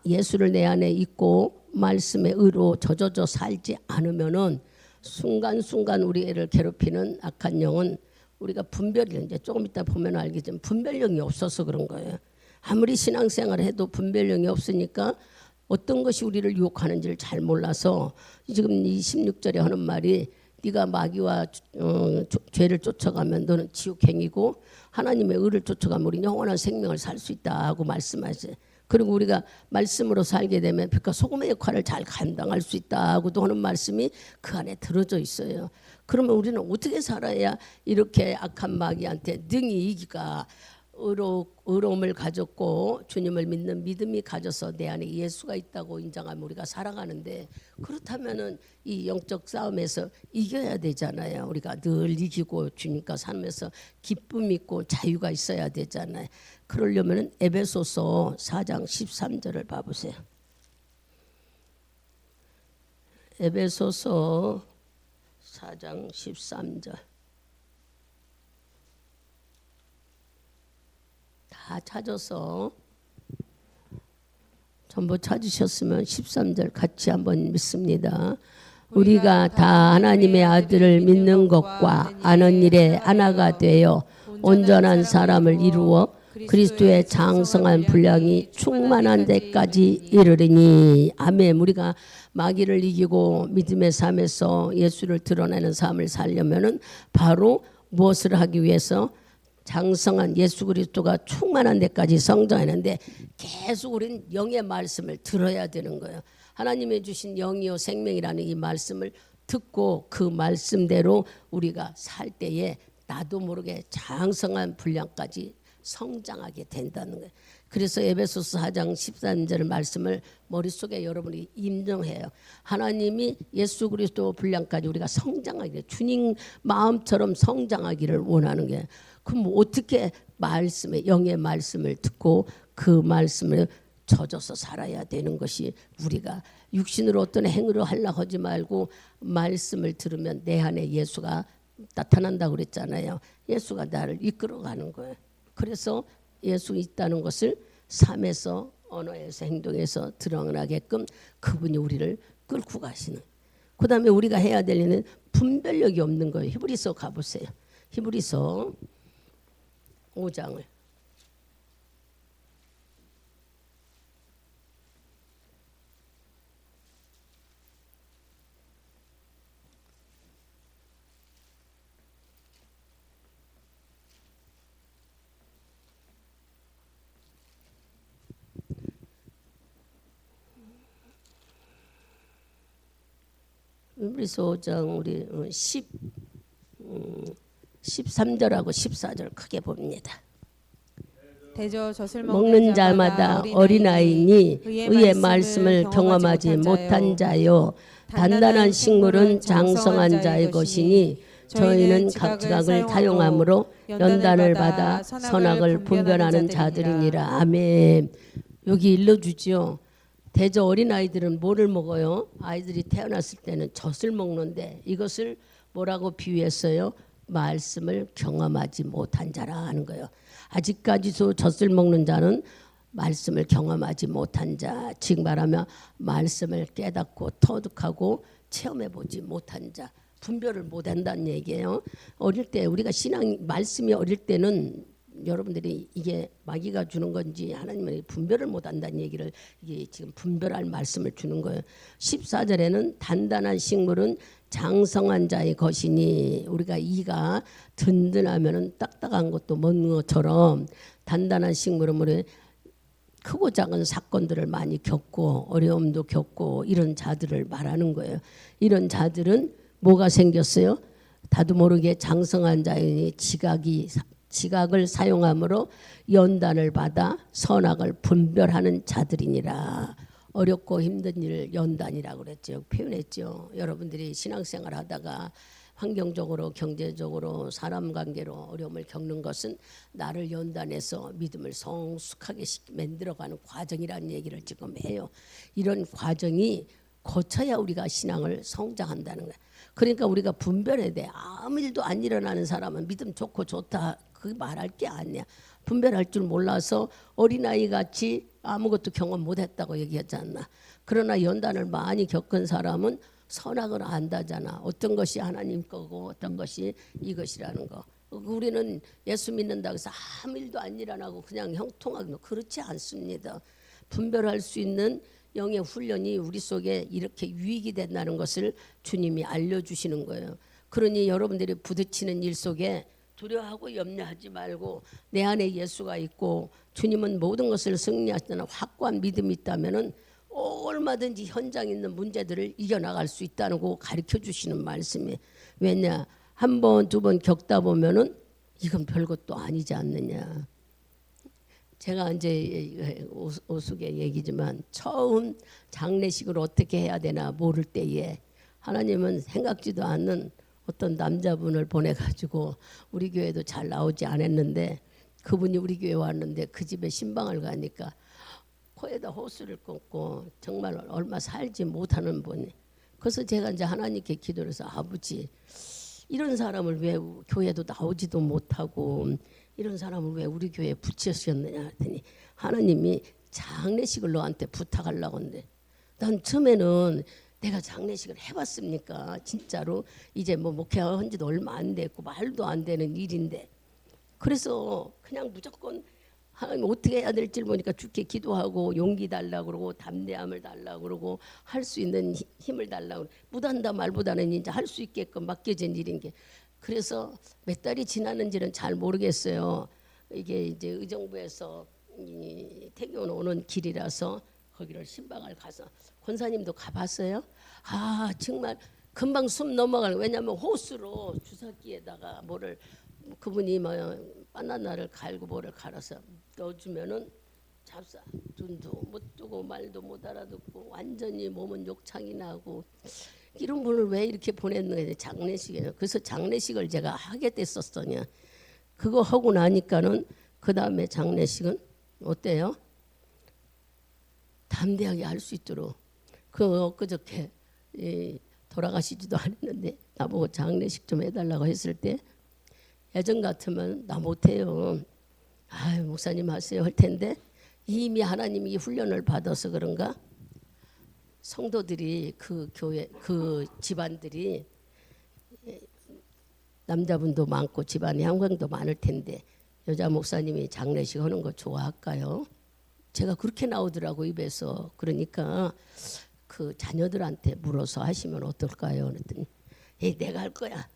예수를 내 안에 있고 말씀의 의로 젖어져 살지 않으면은 순간순간 우리를 괴롭히는 악한 영은 우리가 분별이 이제 조금 이따 보면 알겠지만 분별력이 없어서 그런 거예요. 아무리 신앙생활을 해도 분별력이 없으니까 어떤 것이 우리를 유혹하는지를 잘 몰라서 지금 이 16절에 하는 말이 네가 마귀와 죄를 쫓아가면 너는 지옥행이고 하나님의 의를 쫓아가면 우리 영원한 생명을 살 수 있다 하고 말씀하세요. 그리고 우리가 말씀으로 살게 되면 빛과 소금의 역할을 잘 감당할 수 있다 하고도 하는 말씀이 그 안에 들어져 있어요. 그러면 우리는 어떻게 살아야 이렇게 악한 마귀한테 능히 이기가 의로움을 가졌고 주님을 믿는 믿음이 가져서 내 안에 예수가 있다고 인정하면 우리가 살아가는데, 그렇다면은 이 영적 싸움에서 이겨야 되잖아요. 우리가 늘 이기고 주님과 살면서 기쁨 있고 자유가 있어야 되잖아요. 그러려면은 에베소서 4장 13절을 봐보세요. 에베소서 4장 13절. 다 찾아서 전부 찾으셨으면 13절 같이 한번 믿습니다. 우리가 다 하나님의 아들을 믿는 것과 아는 일에 하나가 되어 온전한 사람을 이루어 그리스도의 장성한 분량이 충만한 데까지 이르리니. 아멘. 우리가 마귀를 이기고 믿음의 삶에서 예수를 드러내는 삶을 살려면은 바로 무엇을 하기 위해서? 장성한 예수 그리스도가 충만한 데까지 성장하는데 계속 우리는 영의 말씀을 들어야 되는 거예요. 하나님의 주신 영이요 생명이라는 이 말씀을 듣고 그 말씀대로 우리가 살 때에 나도 모르게 장성한 분량까지 성장하게 된다는 거예요. 그래서 에베소서 4장 13절 말씀을 머릿속에 여러분이 임정해요. 하나님이 예수 그리스도 분량까지 우리가 성장하기를, 주님 마음처럼 성장하기를 원하는 게, 그럼 어떻게 말씀에 영의 말씀을 듣고 그 말씀을 젖어서 살아야 되는 것이, 우리가 육신으로 어떤 행위를 하려고 하지 말고 말씀을 들으면 내 안에 예수가 나타난다고 그랬잖아요. 예수가 나를 이끌어가는 거예요. 그래서 예수 있다는 것을 삶에서 언어에서 행동에서 드러나게끔 그분이 우리를 끌고 가시는. 그 다음에 우리가 해야 될 일은 분별력이 없는 거예요. 히브리서 가보세요. 히브리서 5장을. 히브리서 5장 우리 13절하고 14절 크게 봅니다. 대저 젖을 먹는 자마다 어린아이니 의의 말씀을 경험하지 못한 자요, 단단한 식물은 장성한 자의 것이니 저희는 각 지각을 타용함으로 연단을 받아 선악을 분별하는 자들이니라. 아멘. 여기 일러주지요. 대저 어린아이들은 뭐를 먹어요? 아이들이 태어났을 때는 젖을 먹는데 이것을 뭐라고 비유했어요? 말씀을 경험하지 못한 자라 하는 거예요. 아직까지도 젖을 먹는 자는 말씀을 경험하지 못한 자, 즉 말하면 말씀을 깨닫고 터득하고 체험해보지 못한 자, 분별을 못한다는 얘기예요. 어릴 때 우리가 신앙 말씀이 어릴 때는 여러분들이 이게 마귀가 주는 건지 하나님은 분별을 못한다는 얘기를, 이게 지금 분별할 말씀을 주는 거예요. 14절에는 단단한 식물은 장성한 자의 것이니, 우리가 이가 든든하면은 딱딱한 것도 먹는 것처럼 단단한 식물은 우리 크고 작은 사건들을 많이 겪고 어려움도 겪고 이런 자들을 말하는 거예요. 이런 자들은 뭐가 생겼어요? 다도 모르게 장성한 자의 지각을 사용함으로 연단을 받아 선악을 분별하는 자들이니라. 어렵고 힘든 일을 연단이라고 그랬죠. 표현했죠. 여러분들이 신앙생활 하다가 환경적으로 경제적으로 사람 관계로 어려움을 겪는 것은 나를 연단해서 믿음을 성숙하게 만들어가는 과정이라는 얘기를 지금 해요. 이런 과정이 거쳐야 우리가 신앙을 성장한다는 거예요. 그러니까 우리가 분별해야 돼. 아무 일도 안 일어나는 사람은 믿음 좋고 좋다 그 말할 게 아니야. 분별할 줄 몰라서 어린아이 같이 아무것도 경험 못했다고 얘기하지 않나. 그러나 연단을 많이 겪은 사람은 선악을 안다잖아. 어떤 것이 하나님 거고 어떤 것이 이것이라는 거. 우리는 예수 믿는다고 해서 아무 일도 안 일어나고 그냥 형통하게 그렇지 않습니다. 분별할 수 있는 영의 훈련이 우리 속에 이렇게 유익이 된다는 것을 주님이 알려주시는 거예요. 그러니 여러분들이 부딪히는 일 속에 두려워하고 염려하지 말고 내 안에 예수가 있고 주님은 모든 것을 승리하시는 확고한 믿음이 있다면은 얼마든지 현장에 있는 문제들을 이겨나갈 수 있다는 거 가르쳐 주시는 말씀이. 왜냐 한 번 두 번 겪다 보면은 이건 별것도 아니지 않느냐. 제가 이제 오숙의 얘기지만 처음 장례식을 어떻게 해야 되나 모를 때에 하나님은 생각지도 않는 어떤 남자분을 보내가지고 우리 교회도 잘 나오지 않았는데 그분이 우리 교회 왔는데 그 집에 신방을 가니까 코에다 호수를 꽂고 정말 얼마 살지 못하는 분이. 그래서 제가 이제 하나님께 기도를 해서 아버지 이런 사람을 왜 교회도 나오지도 못하고 이런 사람을 왜 우리 교회에 붙이셨느냐 했더니 하나님이 장례식을 너한테 부탁하려고 하는데 난 처음에는 내가 장례식을 해봤습니까? 진짜로 이제 뭐 목회한 지도 얼마 안 됐고 말도 안 되는 일인데 그래서 그냥 무조건 하나님 어떻게 해야 될지 보니까 주께 기도하고 용기 달라고 그러고 담대함을 달라고 그러고 할 수 있는 힘을 달라고 못한다 말보다는 이제 할 수 있게끔 맡겨진 일인 게 그래서 몇 달이 지났는지는 잘 모르겠어요. 이게 이제 의정부에서 태교원 오는 길이라서 거기를 신방을 가서 권사님도 가봤어요. 아 정말 금방 숨 넘어가는 왜냐하면 호수로 주사기에다가 뭐를 그분이 뭐 바나나를 갈고 뭐를 갈아서 넣어주면은 잡사 눈도 못 뜨고 말도 못 알아듣고 완전히 몸은 욕창이 나고 이런 분을 왜 이렇게 보냈는가 장례식에. 그래서 장례식을 제가 하게 됐었어요. 그거 하고 나니까는 그 다음에 장례식은 어때요? 담대하게 할 수 있도록. 엊그저께 돌아가시지도 않았는데 나보고 장례식 좀 해달라고 했을 때 예전 같으면 나 못해요. 아유 목사님 하세요 할 텐데 이미 하나님이 훈련을 받아서 그런가 성도들이 그 교회 그 집안들이 남자분도 많고 집안에 형광도 많을 텐데 여자 목사님이 장례식 하는 거 좋아할까요? 제가 그렇게 나오더라고 입에서. 그러니까 그 자녀들한테 물어서 하시면 어떨까요? 그랬더니 내가 할 거야.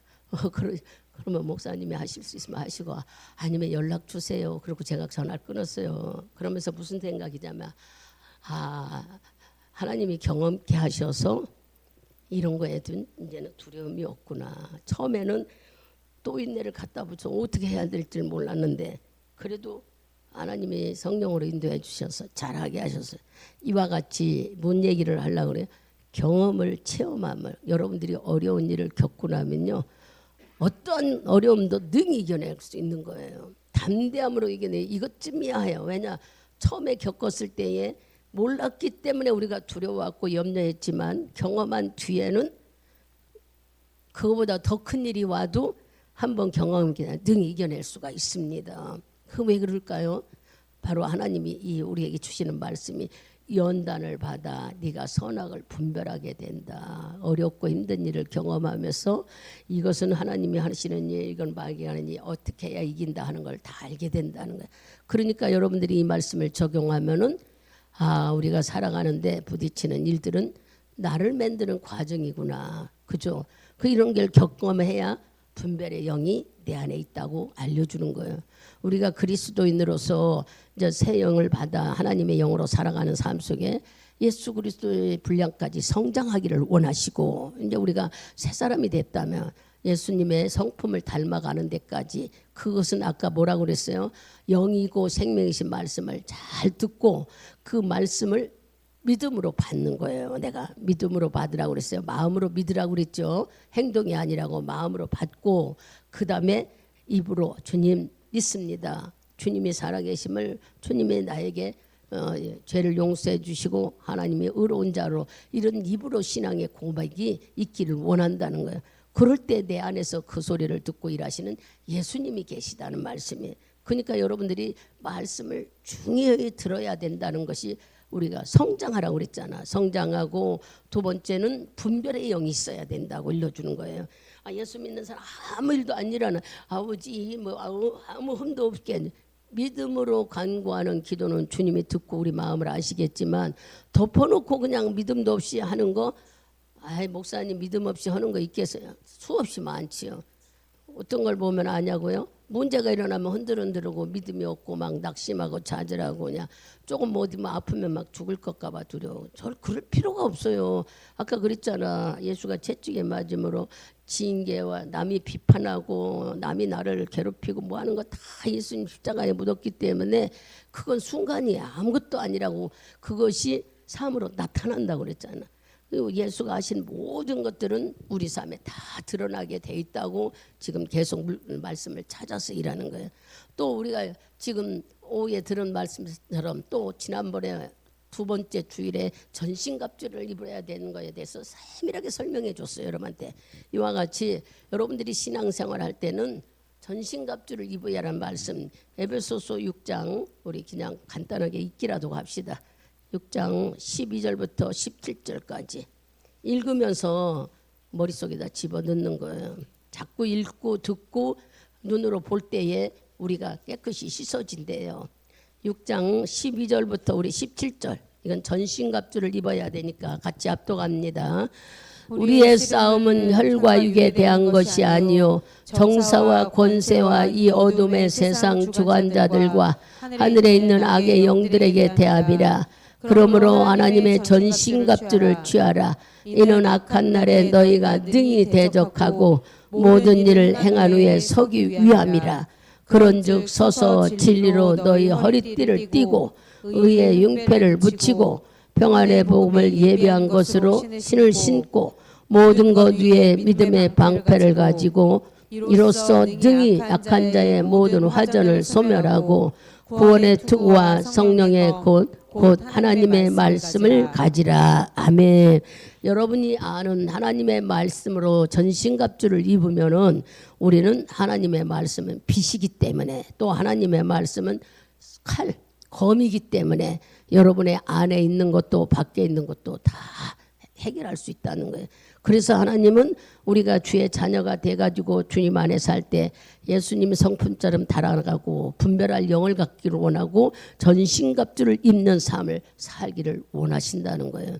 그러면 목사님이 하실 수 있으면 하시고 아니면 연락 주세요. 그리고 제가 전화를 끊었어요. 그러면서 무슨 생각이냐면 하나님이 경험케 하셔서 이런 거에도 이제는 두려움이 없구나. 처음에는 또 인내를 갖다 붙여 어떻게 해야 될지 몰랐는데 그래도 하나님이 성령으로 인도해 주셔서 잘하게 하셔서 이와 같이 뭔 얘기를 하려고 그래요. 경험을 체험함을 여러분들이 어려운 일을 겪고 나면요. 어떤 어려움도 능히 이겨낼 수 있는 거예요. 담대함으로 이겨내 이것쯤이야 해요. 왜냐 처음에 겪었을 때에 몰랐기 때문에 우리가 두려워했고 염려했지만 경험한 뒤에는 그거보다 더 큰 일이 와도 한번 경험하면 능히 이겨낼 수가 있습니다. 그 왜 그럴까요? 바로 하나님이 우리에게 주시는 말씀이 연단을 받아 네가 선악을 분별하게 된다. 어렵고 힘든 일을 경험하면서 이것은 하나님이 하시는 일, 이건 마귀하는 일, 어떻게 해야 이긴다 하는 걸 다 알게 된다는 거예요. 그러니까 여러분들이 이 말씀을 적용하면은 우리가 살아가는데 부딪히는 일들은 나를 만드는 과정이구나. 그죠? 이런 걸 경험해야 분별의 영이 내 안에 있다고 알려주는 거예요. 우리가 그리스도인으로서 이제 새 영을 받아 하나님의 영으로 살아가는 삶 속에 예수 그리스도의 분량까지 성장하기를 원하시고 이제 우리가 새 사람이 됐다면 예수님의 성품을 닮아가는 데까지 그것은 아까 뭐라고 그랬어요? 영이고 생명이신 말씀을 잘 듣고 그 말씀을 믿음으로 받는 거예요. 내가 믿음으로 받으라고 그랬어요. 마음으로 믿으라고 그랬죠. 행동이 아니라고 마음으로 받고 그 다음에 입으로 주님 믿습니다. 주님이 살아계심을 주님이 나에게 죄를 용서해 주시고 하나님의 의로운 자로 이런 입으로 신앙의 고백이 있기를 원한다는 거예요. 그럴 때 내 안에서 그 소리를 듣고 일하시는 예수님이 계시다는 말씀이에요. 그러니까 여러분들이 말씀을 중요히 들어야 된다는 것이 우리가 성장하라고 그랬잖아. 성장하고 두 번째는 분별의 영이 있어야 된다고 일러주는 거예요. 예수 믿는 사람 아무 일도 안 일어나. 아버지 뭐 아무 흠도 없게 믿음으로 간구하는 기도는 주님이 듣고 우리 마음을 아시겠지만 덮어놓고 그냥 믿음도 없이 하는 거, 목사님 믿음 없이 하는 거 있겠어요? 수없이 많지요. 어떤 걸 보면 아냐고요? 문제가 일어나면 흔들흔들하고 믿음이 없고 막 낙심하고 좌절하고 그냥 조금 어디 뭐 아프면 막 죽을 것까 봐 두려워. 그럴 필요가 없어요. 아까 그랬잖아. 예수가 채찍에 맞음으로 징계와 남이 비판하고 남이 나를 괴롭히고 뭐 하는 거 다 예수님 십자가에 묻었기 때문에 그건 순간이야. 아무것도 아니라고. 그것이 삶으로 나타난다고 그랬잖아. 그리고 예수가 하신 모든 것들은 우리 삶에 다 드러나게 돼 있다고 지금 계속 말씀을 찾아서 일하는 거예요. 또 우리가 지금 오후에 들은 말씀처럼 또 지난번에 두 번째 주일에 전신갑주를 입어야 되는 거에 대해서 세밀하게 설명해 줬어요. 여러분한테 이와 같이 여러분들이 신앙생활 할 때는 전신갑주를 입어야 하는 말씀, 에베소서 6장 우리 그냥 간단하게 읽기라도 합시다. 6장 12절부터 17절까지 읽으면서 머릿속에다 집어넣는 거예요. 자꾸 읽고 듣고 눈으로 볼 때에 우리가 깨끗이 씻어진대요. 6장 12절부터 우리 17절, 이건 전신갑주를 입어야 되니까 같이 압독합니다. 우리의 싸움은 혈과 육에 대한 것이 아니요 정사와 권세와 이 어둠의 세상 주관자들과 하늘에 있는 악의 영들에게 대함이라. 그러므로 하나님의 전신갑주를 취하라. 이는 악한 날에 너희가 능히 대적하고 모든 일을 행한 후에 서기 위함이라. 그런즉 서서 진리로 너희 허리띠를 띠고 의의 융패를 붙이고 평안의 복음을 예비한 것으로 신을 신고 모든 것 위에 믿음의 방패를 가지고 이로써 능히 약한 자의 모든 화전을 소멸하고 구원의 투구와 성령의 곧 하나님의 말씀을 가지라. 아멘. 여러분이 아는 하나님의 말씀으로 전신갑주를 입으면은 우리는 하나님의 말씀은 빛이기 때문에 또 하나님의 말씀은 검이기 때문에 여러분의 안에 있는 것도 밖에 있는 것도 다 해결할 수 있다는 거예요. 그래서 하나님은 우리가 주의 자녀가 돼가지고 주님 안에 살 때 예수님 성품처럼 달아나가고 분별할 영을 갖기를 원하고 전신갑주를 입는 삶을 살기를 원하신다는 거예요.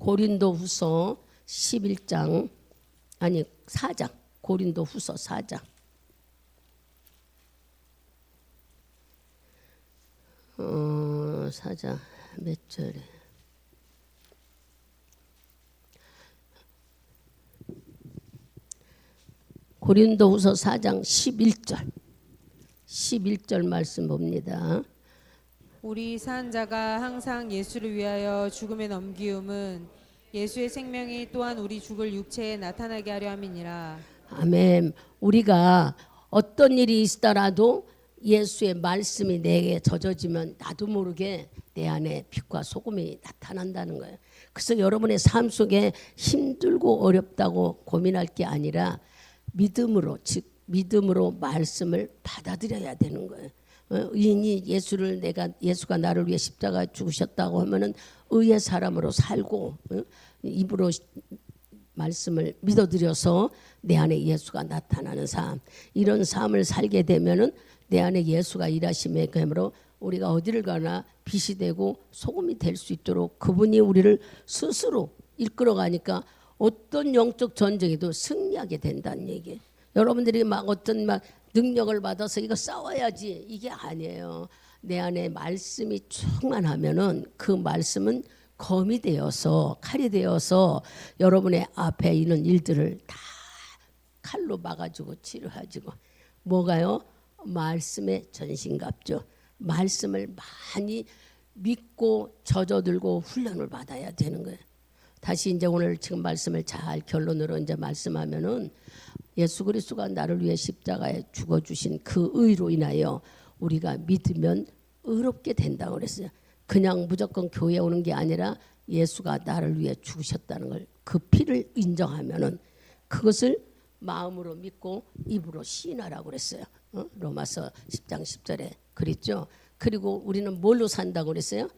고린도후서 4장 고린도후서 4장 4장 몇 절에 고린도후서 4장 11절 말씀 봅니다. 우리 산 자가 항상 예수를 위하여 죽음에 넘기움은 예수의 생명이 또한 우리 죽을 육체에 나타나게 하려 함이니라. 아멘. 우리가 어떤 일이 있더라도 예수의 말씀이 내게 젖어지면 나도 모르게 내 안에 빛과 소금이 나타난다는 거예요. 그래서 여러분의 삶 속에 힘들고 어렵다고 고민할 게 아니라 믿음으로, 즉 믿음으로 말씀을 받아들여야 되는 거예요. 의인이 예수가 나를 위해 십자가 죽으셨다고 하면은 의의 사람으로 살고 입으로 말씀을 믿어들여서 내 안에 예수가 나타나는 삶, 이런 삶을 살게 되면은 내 안에 예수가 일하심에 그러므로 우리가 어디를 가나 빛이 되고 소금이 될 수 있도록 그분이 우리를 스스로 이끌어가니까 어떤 영적 전쟁에도 승리하게 된다는 얘기예요. 여러분들이 막 어떤 능력을 받아서 이거 싸워야지 이게 아니에요. 내 안에 말씀이 충만하면은 그 말씀은 검이 되어서 칼이 되어서 여러분의 앞에 있는 일들을 다 칼로 막아주고 치료해주고. 뭐가요? 말씀의 전신갑주. 말씀을 많이 믿고 젖어들고 훈련을 받아야 되는 거예요. 다시 이제 오늘 지금 말씀을 잘 결론으로 이제 말씀하면은 예수 그리스도가 나를 위해 십자가에 죽어 주신 그 의로 인하여 우리가 믿으면 의롭게 된다고 그랬어요. 그냥 무조건 교회에 오는 게 아니라 예수가 나를 위해 죽으셨다는 걸, 그 피를 인정하면은 그것을 마음으로 믿고 입으로 시인하라고 그랬어요. 로마서 10장 10절에 그랬죠. 그리고 우리는 뭘로 산다고 그랬어요?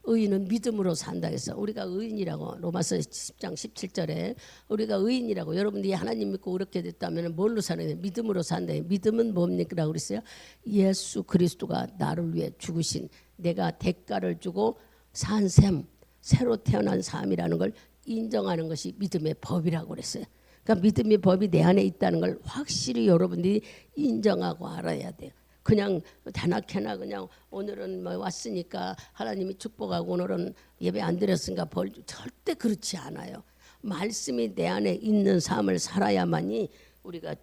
의인은 믿음으로 산다 해서 우리가 의인이라고 로마서 10장 17절에 우리가 의인이라고 여러분들이 하나님 믿고 그렇게 됐다면 뭘로 사는 믿음으로 산다. 믿음은 뭡니까 그랬어요? 예수 그리스도가 나를 위해 죽으신 내가 대가를 주고 산 셈 새로 태어난 삶이라는 걸 인정하는 것이 믿음의 법이라고 그랬어요. 그러니까 믿음의 법이 내 안에 있다는 걸 확실히 여러분들이 인정하고 알아야 돼요. 그냥 다나케나 그냥 오늘은 뭐 왔으니까 하나님이 축복하고 오늘은 예배 안 드렸으니까 벌 절대 그렇지 않아요. 말씀이 내 안에 있는 삶을 살아야만이 우리가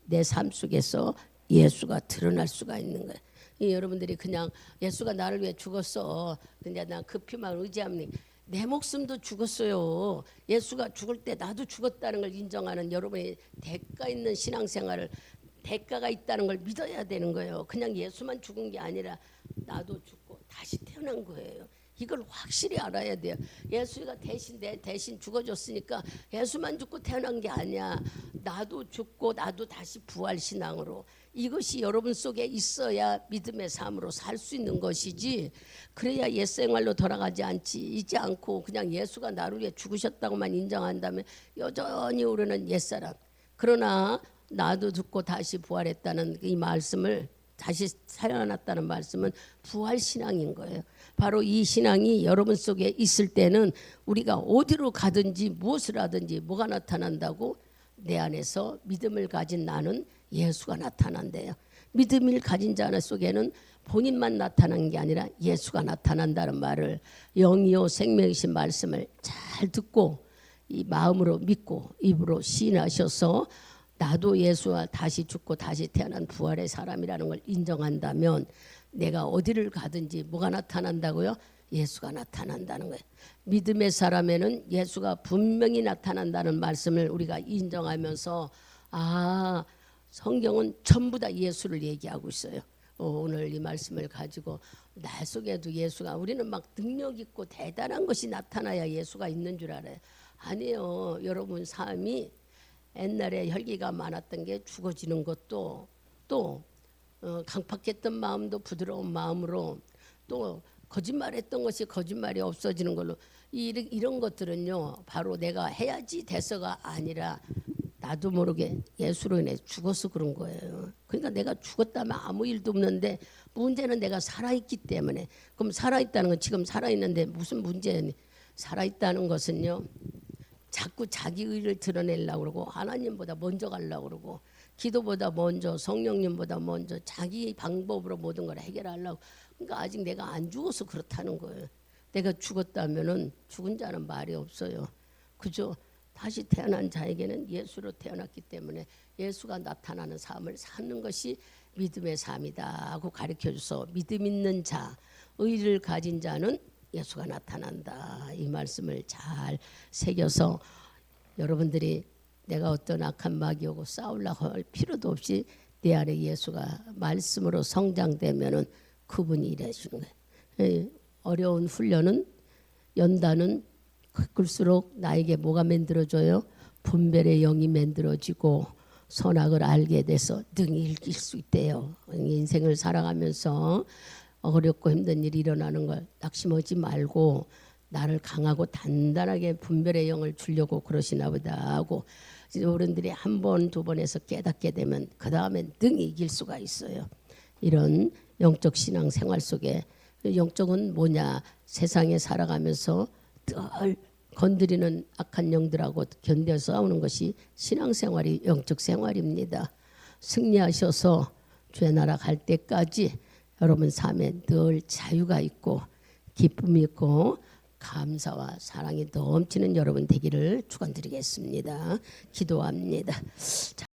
내 삶 속에서 예수가 드러날 수가 있는 거예요. 여러분들이 그냥 예수가 나를 위해 죽었어. 근데 나 그 피만 의지하면 내 목숨도 죽었어요. 예수가 죽을 때 나도 죽었다는 걸 인정하는 여러분의 대가 있는 신앙생활을 대가가 있다는 걸 믿어야 되는 거예요. 그냥 예수만 죽은 게 아니라 나도 죽고 다시 태어난 거예요. 이걸 확실히 알아야 돼요. 예수가 내 대신 죽어줬으니까 예수만 죽고 태어난 게 아니야. 나도 죽고 나도 다시 부활 신앙으로 이것이 여러분 속에 있어야 믿음의 삶으로 살 수 있는 것이지. 그래야 옛생활로 돌아가지 잊지 않고 그냥 예수가 나를 위해 죽으셨다고만 인정한다면 여전히 우리는 옛사람. 그러나 나도 죽고 다시 부활했다는 이 말씀을 다시 살아났다는 말씀은 부활 신앙인 거예요. 바로 이 신앙이 여러분 속에 있을 때는 우리가 어디로 가든지 무엇을 하든지 뭐가 나타난다고 내 안에서 믿음을 가진 나는 예수가 나타난대요. 믿음을 가진 자 속에는 본인만 나타나는 게 아니라 예수가 나타난다는 말을 영이요 생명이신 말씀을 잘 듣고 이 마음으로 믿고 입으로 시인하셔서 나도 예수와 다시 죽고 다시 태어난 부활의 사람이라는 걸 인정한다면 내가 어디를 가든지 뭐가 나타난다고요? 예수가 나타난다는 거예요. 믿음의 사람에는 예수가 분명히 나타난다는 말씀을 우리가 인정하면서 성경은 전부 다 예수를 얘기하고 있어요. 오늘 이 말씀을 가지고 나 속에도 예수가 우리는 막 능력 있고 대단한 것이 나타나야 예수가 있는 줄 알아요. 아니에요. 여러분 삶이 옛날에 혈기가 많았던 게 죽어지는 것도 또 강팍했던 마음도 부드러운 마음으로 또 거짓말했던 것이 거짓말이 없어지는 걸로 이런 것들은요 바로 내가 해야지 돼서가 아니라 나도 모르게 예수로 인해 죽어서 그런 거예요. 그러니까 내가 죽었다면 아무 일도 없는데 문제는 내가 살아있기 때문에. 그럼 살아있다는 건 지금 살아있는데 무슨 문제니? 살아있다는 것은요 자꾸 자기 의를 드러내려고 그러고 하나님보다 먼저 가려고 그러고 기도보다 먼저 성령님보다 먼저 자기 방법으로 모든 걸 해결하려고. 그러니까 아직 내가 안 죽어서 그렇다는 거예요. 내가 죽었다면은 죽은 자는 말이 없어요. 그죠? 다시 태어난 자에게는 예수로 태어났기 때문에 예수가 나타나는 삶을 사는 것이 믿음의 삶이다 하고 가르쳐줘서 믿음 있는 자, 의를 가진 자는 예수가 나타난다. 이 말씀을 잘 새겨서 여러분들이 내가 어떤 악한 마귀 오고 싸우려고 할 필요도 없이 내 안에 예수가 말씀으로 성장되면은 그분이 일해주는 거예요. 어려운 훈련은 연단은 클수록 나에게 뭐가 만들어져요? 분별의 영이 만들어지고 선악을 알게 돼서 능히 이길 수 있대요. 인생을 살아가면서 어렵고 힘든 일이 일어나는 걸 낙심하지 말고 나를 강하고 단단하게 분별의 영을 주려고 그러시나 보다 하고 어른들이 한 번, 두 번에서 깨닫게 되면 그 다음엔 능히 이길 수가 있어요. 이런 영적 신앙 생활 속에 영적은 뭐냐? 세상에 살아가면서 늘 건드리는 악한 영들하고 견뎌 싸우는 것이 신앙생활이 영적 생활입니다. 승리하셔서 주의 나라 갈 때까지 여러분 삶에 늘 자유가 있고 기쁨이 있고 감사와 사랑이 넘치는 여러분 되기를 축원드리겠습니다. 기도합니다.